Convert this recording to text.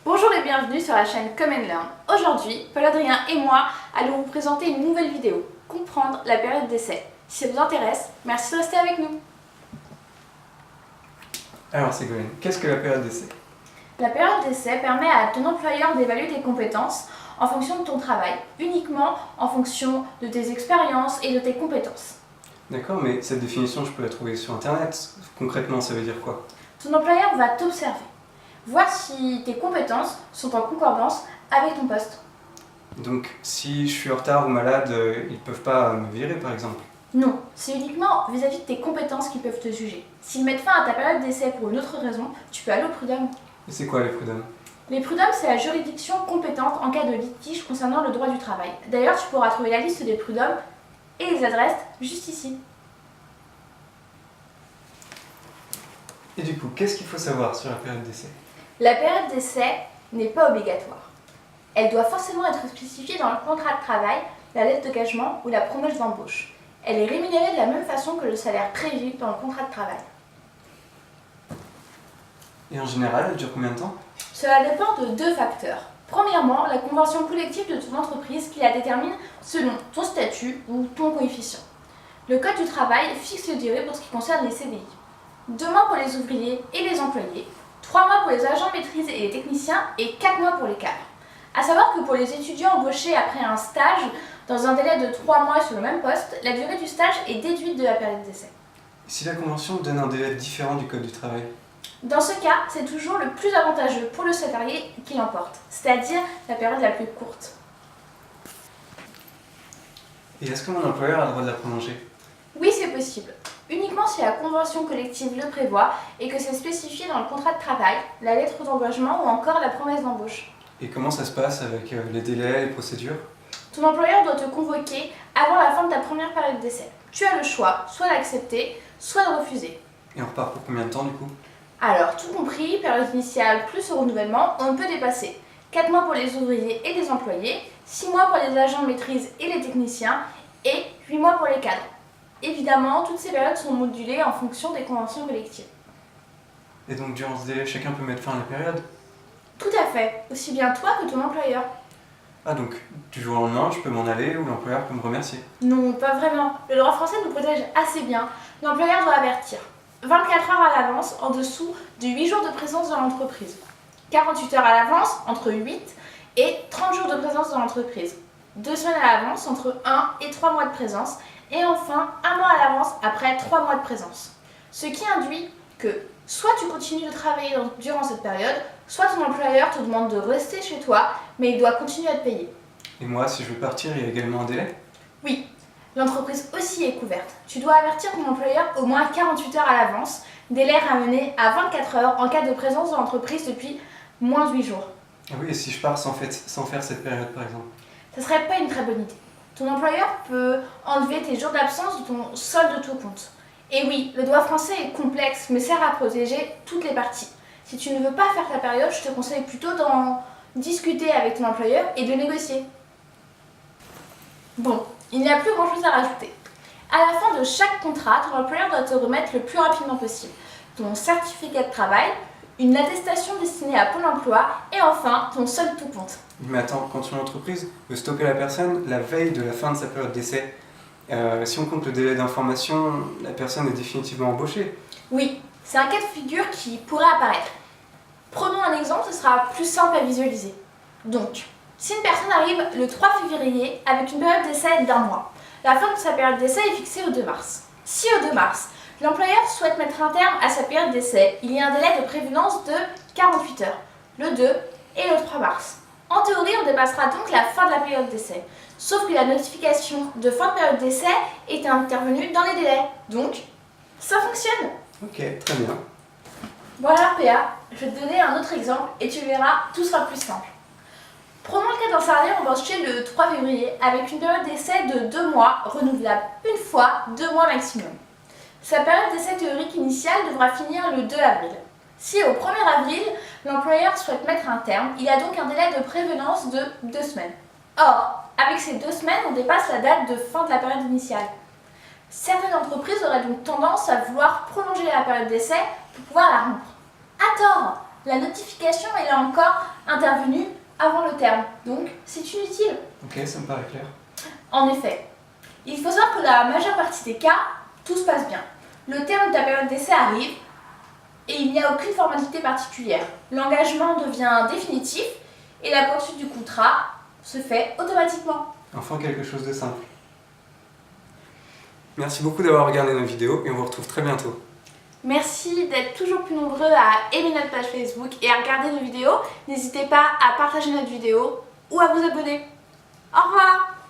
Bonjour et bienvenue sur la chaîne Come & Learn. Aujourd'hui, Paul-Adrien et moi allons vous présenter une nouvelle vidéo, comprendre la période d'essai. Si ça vous intéresse, merci de rester avec nous. Alors Ségolène, qu'est-ce que la période d'essai? La période d'essai permet à ton employeur d'évaluer tes compétences en fonction de ton travail, uniquement en fonction de tes expériences et de tes compétences. D'accord, mais cette définition, je peux la trouver sur internet. Concrètement, ça veut dire quoi? Ton employeur va t'observer, voir si tes compétences sont en concordance avec ton poste. Donc, si je suis en retard ou malade, ils peuvent pas me virer par exemple? Non, c'est uniquement vis-à-vis de tes compétences qu'ils peuvent te juger. S'ils mettent fin à ta période d'essai pour une autre raison, tu peux aller au prud'homme. Et c'est quoi les prud'hommes? Les prud'hommes, c'est la juridiction compétente en cas de litige concernant le droit du travail. D'ailleurs, tu pourras trouver la liste des prud'hommes et les adresses juste ici. Et du coup, qu'est-ce qu'il faut savoir sur la période d'essai? La période d'essai n'est pas obligatoire. Elle doit forcément être spécifiée dans le contrat de travail, la lettre d'engagement ou la promesse d'embauche. Elle est rémunérée de la même façon que le salaire prévu dans le contrat de travail. Et en général, elle dure combien de temps? Cela dépend de deux facteurs. Premièrement, la convention collective de ton entreprise qui la détermine selon ton statut ou ton coefficient. Le Code du travail fixe les durées pour ce qui concerne les CDI. 2 mois pour les ouvriers et les employés, 3 mois pour les agents maîtrise et les techniciens et 4 mois pour les cadres. A savoir que pour les étudiants embauchés après un stage dans un délai de 3 mois sur le même poste, la durée du stage est déduite de la période d'essai. Si la convention donne un délai différent du Code du travail? Dans ce cas, c'est toujours le plus avantageux pour le salarié qui l'emporte, c'est-à-dire la période la plus courte. Et est-ce que mon employeur a le droit de la prolonger? Oui, c'est possible. Uniquement si la convention collective le prévoit et que c'est spécifié dans le contrat de travail, la lettre d'engagement ou encore la promesse d'embauche. Et comment ça se passe avec les délais, les procédures? Ton employeur doit te convoquer avant la fin de ta première période d'essai. Tu as le choix, soit d'accepter, soit de refuser. Et on repart pour combien de temps du coup? Alors, tout compris, période initiale plus au renouvellement, on peut dépasser 4 mois pour les ouvriers et les employés, 6 mois pour les agents de maîtrise et les techniciens, et 8 mois pour les cadres. Évidemment, toutes ces périodes sont modulées en fonction des conventions collectives. Et donc durant ce délai, chacun peut mettre fin à la période? Tout à fait, aussi bien toi que ton employeur. Ah donc, du jour au lendemain, je peux m'en aller ou l'employeur peut me remercier? Non, pas vraiment. Le droit français nous protège assez bien. L'employeur doit avertir 24 heures à l'avance en dessous de 8 jours de présence dans l'entreprise. 48 heures à l'avance entre 8 et 30 jours de présence dans l'entreprise. 2 semaines à l'avance entre 1 et 3 mois de présence. Et enfin, 1 mois à l'avance après 3 mois de présence. Ce qui induit que soit tu continues de travailler durant cette période, soit ton employeur te demande de rester chez toi, mais il doit continuer à te payer. Et moi, si je veux partir, il y a également un délai? Oui, l'entreprise aussi est couverte. Tu dois avertir ton employeur au moins 48 heures à l'avance, délai ramené à 24 heures en cas de présence dans l'entreprise depuis moins de 8 jours. Ah oui, et si je pars sans faire cette période par exemple? Ce serait pas une très bonne idée. Ton employeur peut enlever tes jours d'absence de ton solde de tout compte. Et oui, le droit français est complexe, mais sert à protéger toutes les parties. Si tu ne veux pas faire ta période, je te conseille plutôt d'en discuter avec ton employeur et de négocier. Bon, il n'y a plus grand chose à rajouter. À la fin de chaque contrat, ton employeur doit te remettre le plus rapidement possible ton certificat de travail, une attestation destinée à Pôle emploi et enfin ton solde tout compte. Mais attends, quand une entreprise veut stopper la personne la veille de la fin de sa période d'essai, si on compte le délai d'information, la personne est définitivement embauchée. Oui, c'est un cas de figure qui pourrait apparaître. Prenons un exemple, ce sera plus simple à visualiser. Donc, si une personne arrive le 3 février avec une période d'essai d'1 mois, la fin de sa période d'essai est fixée au 2 mars. Si au 2 mars, l'employeur souhaite mettre un terme à sa période d'essai, il y a un délai de prévenance de 48 heures, le 2 et le 3 mars. En théorie, on dépassera donc la fin de la période d'essai. Sauf que la notification de fin de période d'essai est intervenue dans les délais. Donc, ça fonctionne. Ok, très bien. Voilà PA, je vais te donner un autre exemple et tu verras, tout sera plus simple. Prenons le cas d'un salarié embauché le 3 février avec une période d'essai de 2 mois, renouvelable une fois, 2 mois maximum. Sa période d'essai théorique initiale devra finir le 2 avril. Si au 1er avril, l'employeur souhaite mettre un terme, il a donc un délai de prévenance de 2 semaines. Or, avec ces 2 semaines, on dépasse la date de fin de la période initiale. Certaines entreprises auraient donc tendance à vouloir prolonger la période d'essai pour pouvoir la rompre. À tort, la notification est là encore intervenue avant le terme, donc c'est inutile. Ok, ça me paraît clair. En effet, il faut savoir que la majeure partie des cas, tout se passe bien. Le terme de la période d'essai arrive et il n'y a aucune formalité particulière. L'engagement devient définitif et la poursuite du contrat se fait automatiquement. Enfin, quelque chose de simple. Merci beaucoup d'avoir regardé nos vidéos et on vous retrouve très bientôt. Merci d'être toujours plus nombreux à aimer notre page Facebook et à regarder nos vidéos. N'hésitez pas à partager notre vidéo ou à vous abonner. Au revoir!